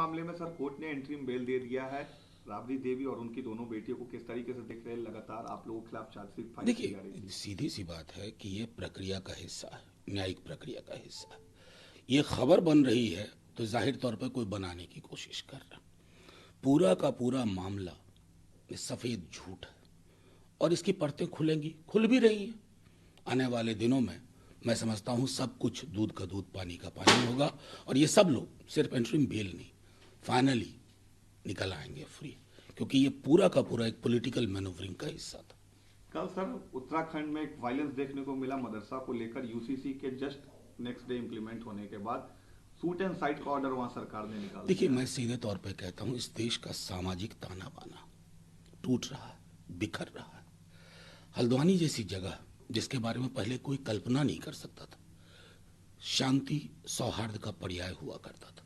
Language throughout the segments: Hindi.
मामले में सर कोर्ट ने इंटरिम बेल दे दिया है। राबड़ी देवी और उनकी दोनों बेटियों को किस तरीके से देख रहे हैं, लगातार आप लोगों के खिलाफ चार्जशीट फाइल की जा रही देखिए, थी। सीधी सी बात है कि ये प्रक्रिया का हिस्सा है, न्यायिक प्रक्रिया का हिस्सा है। ये खबर बन रही है तो जाहिर तौर पर कोई बनाने की कोशिश कर रहा है। पूरा का पूरा मामला ये सफ़ेद झूठ है और इसकी परतें खुलेंगी, खुल भी रही हैं। आने वाले दिनों में मैं समझता हूँ सब कुछ दूध का दूध पानी का पानी होगा और ये सब लोग सिर्फ इंटरिम बेल नहीं, फाइनली निकल आएंगे फ्री, क्योंकि ये पूरा का पूरा एक पॉलिटिकल मैनूवरिंग का हिस्सा था। कल सर उत्तराखंड में एक वायलेंस देखने को मिला मदरसा को लेकर, यूसीसी के जस्ट नेक्स्ट डे इम्प्लीमेंट होने के बाद शूट एंड साइट का ऑर्डर वहां सरकार ने निकाल देखिए, दिया। मैं सीधे तौर पे कहता हूँ, इस देश का सामाजिक ताना बाना टूट रहा है, बिखर रहा है। हल्द्वानी जैसी जगह जिसके बारे में पहले कोई कल्पना नहीं कर सकता था, शांति सौहार्द का पर्याय हुआ करता था,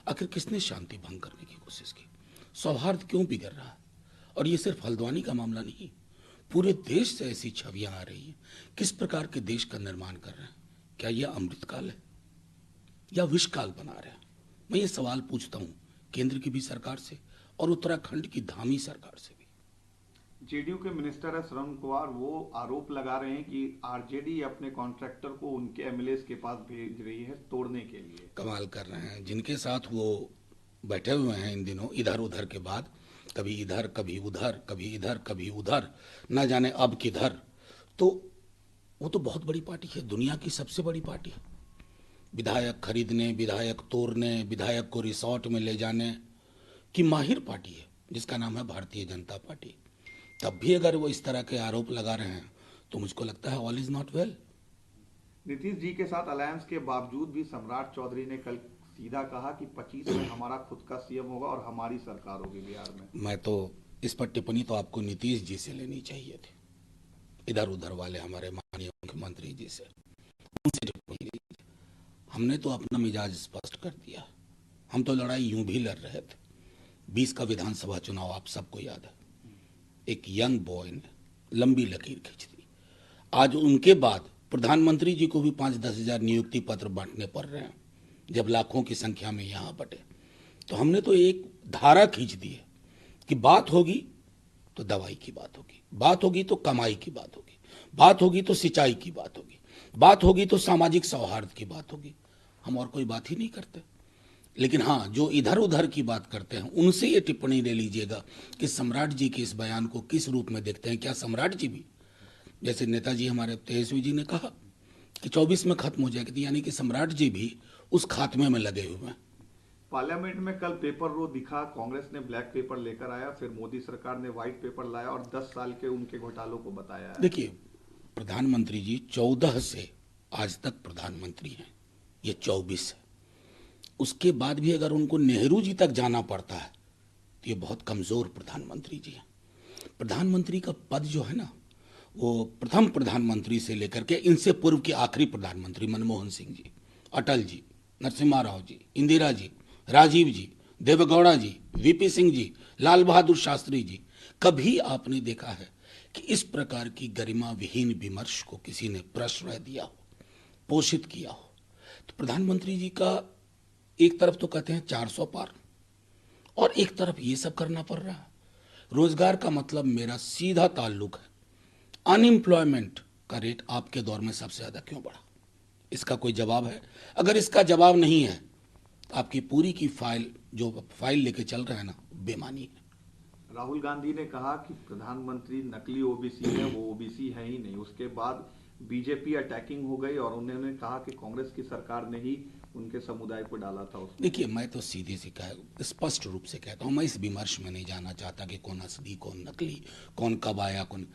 आखिर किसने शांति भंग करने की कोशिश की? सौहार्द क्यों बिगड़ रहा है? और ये सिर्फ हल्द्वानी का मामला नहीं, पूरे देश से ऐसी छवियां आ रही हैं। किस प्रकार के देश का निर्माण कर रहे हैं? क्या यह अमृतकाल है या विषकाल बना रहे हैं? मैं ये सवाल पूछता हूँ केंद्र की भी सरकार से और उत्तराखंड की धामी सरकार से भी। जेडीयू के मिनिस्टर है श्रवण कुमार, वो आरोप लगा रहे हैं कि आरजेडी अपने कॉन्ट्रैक्टर को उनके एमएलए के पास भेज रही है तोड़ने के लिए। कमाल कर रहे हैं, जिनके साथ वो बैठे हुए हैं इन दिनों इधर उधर के बाद, कभी इधर कभी उधर, कभी इधर कभी उधर, न जाने अब किधर। तो वो तो बहुत बड़ी पार्टी है, दुनिया की सबसे बड़ी पार्टी है। विधायक खरीदने, विधायक तोड़ने, विधायक को रिसोर्ट में ले जाने की माहिर पार्टी है, जिसका नाम है भारतीय जनता पार्टी। तब भी अगर वो इस तरह के आरोप लगा रहे हैं तो मुझको लगता है all is not well. Nitish ji के साथ अलायंस के बावजूद भी सम्राट चौधरी ने कल सीधा कहा कि 25 में हमारा खुद का सीएम होगा और हमारी सरकार होगी बिहार में। मैं तो इस पर टिप्पणी तो आपको नीतीश जी से लेनी चाहिए थी, इधर उधर वाले हमारे माननीय मुख्यमंत्री जी से, उनसे टिप्पणी लीजिए। हमने तो अपना मिजाज स्पष्ट कर दिया। हम तो लड़ाई यूं भी लड़ रहे थे। 20 का विधानसभा चुनाव आप सबको याद है, एक यंग बॉय ने लंबी लकीर खींच दी। आज उनके बाद प्रधानमंत्री जी को भी 5-10 हजार नियुक्ति पत्र बांटने पड़ रहे हैं, जब लाखों की संख्या में यहाँ बटे। तो हमने तो एक धारा खींच दी है कि बात होगी तो दवाई की बात होगी, बात होगी तो कमाई की बात होगी, बात होगी तो सिंचाई की बात होगी, बात होगी तो सामाजिक सौहार्द की बात होगी। हम और कोई बात ही नहीं करते। लेकिन हाँ, जो इधर उधर की बात करते हैं उनसे ये टिप्पणी ले लीजिएगा कि सम्राट जी के इस बयान को किस रूप में देखते हैं। क्या सम्राट जी भी, जैसे नेताजी हमारे तेजस्वी जी ने कहा कि 24 में खत्म हो जाएगी, यानी कि सम्राट जी भी उस खात्मे में लगे हुए हैं। पार्लियामेंट में कल पेपर रो दिखा, कांग्रेस ने ब्लैक पेपर लेकर आया, फिर मोदी सरकार ने व्हाइट पेपर लाया और 10 साल के उनके घोटालों को बताया है। देखिए, प्रधानमंत्री जी 14 से आज तक प्रधानमंत्री हैं, ये 24 है। उसके बाद भी अगर उनको नेहरू जी तक जाना पड़ता है तो ये बहुत कमजोर प्रधानमंत्री जी हैं। प्रधानमंत्री का पद जो है ना, वो प्रथम प्रधानमंत्री से लेकर के इनसे पूर्व के आखिरी प्रधानमंत्री मनमोहन सिंह जी, अटल जी, नरसिम्हा राव जी, इंदिरा जी, राजीव जी, देवेगौड़ा जी, वीपी सिंह जी, लाल बहादुर शास्त्री जी, कभी आपने देखा है कि इस प्रकार की गरिमा विहीन विमर्श को किसी ने प्रश्रय दिया हो, पोषित किया हो? तो प्रधानमंत्री जी का एक तरफ तो कहते हैं 400 पार और एक तरफ ये सब करना पड़ रहा है। रोजगार का मतलब मेरा सीधा ताल्लुक है, अनएम्प्लॉयमेंट का रेट आपके दौर में सबसे ज्यादा क्यों बढ़ा? इसका कोई जवाब है? अगर इसका जवाब नहीं है तो आपकी पूरी की फाइल, जो फाइल लेके चल रहा है ना, बेमानी है। राहुल गांधी ने कहा कि प्रधानमंत्री नकली ओबीसी है, वो ओबीसी है ही नहीं। उसके बाद बीजेपी अटैकिंग हो गई और उन्होंने कहा कि कांग्रेस की सरकार ने ही उनके समुदाय को डाला था उसमें। देखिए, मैं तो सीधे से स्पष्ट रूप से कहता हूं, मैं इस विमर्श में नहीं जाना चाहता कि कौन असली कौन नकली, कौन कब आया कौन।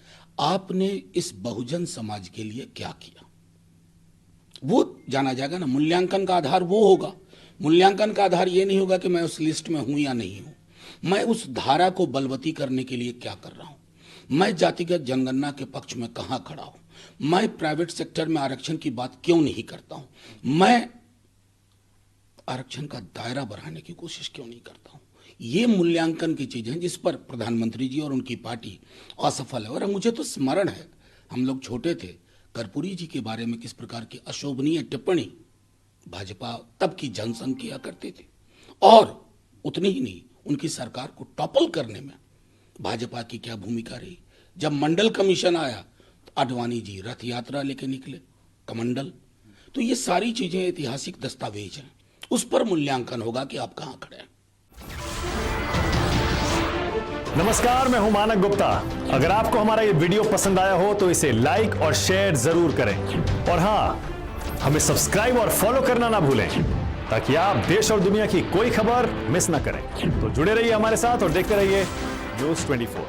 आपने इस बहुजन समाज के लिए क्या किया वो जाना जाएगा ना। मूल्यांकन का आधार वो होगा। मूल्यांकन का आधार ये नहीं होगा कि मैं उस लिस्ट में हूं या नहीं हूं। मैं उस धारा को बलवती करने के लिए क्या कर रहा हूं, मैं जातिगत जनगणना के पक्ष में कहां खड़ा हूं, मैं प्राइवेट सेक्टर में आरक्षण की बात क्यों नहीं करता हूं, मैं आरक्षण का दायरा बढ़ाने की कोशिश क्यों नहीं करता हूं। ये मूल्यांकन की चीज है जिस पर प्रधानमंत्री जी और उनकी पार्टी असफल है। और मुझे तो स्मरण है, हम लोग छोटे थे, कर्पूरी जी के बारे में किस प्रकार की अशोभनीय टिप्पणी भाजपा तब की जनसंघ किया करती थी। और उतनी ही नहीं, उनकी सरकार को टॉपल करने में भाजपा की क्या भूमिका रही। जब मंडल कमीशन आया तो आडवाणी जी रथ यात्रा लेके निकले, कमंडल। तो ये सारी चीजें ऐतिहासिक दस्तावेज हैं, उस पर मूल्यांकन होगा कि आप कहां खड़े हैं। नमस्कार, मैं हूं मानक गुप्ता। अगर आपको हमारा ये वीडियो पसंद आया हो तो इसे लाइक और शेयर जरूर करें, और हां, हमें सब्सक्राइब और फॉलो करना ना भूलें ताकि आप देश और दुनिया की कोई खबर मिस ना करें। तो जुड़े रहिए हमारे साथ और देखते रहिए न्यूज़ 24।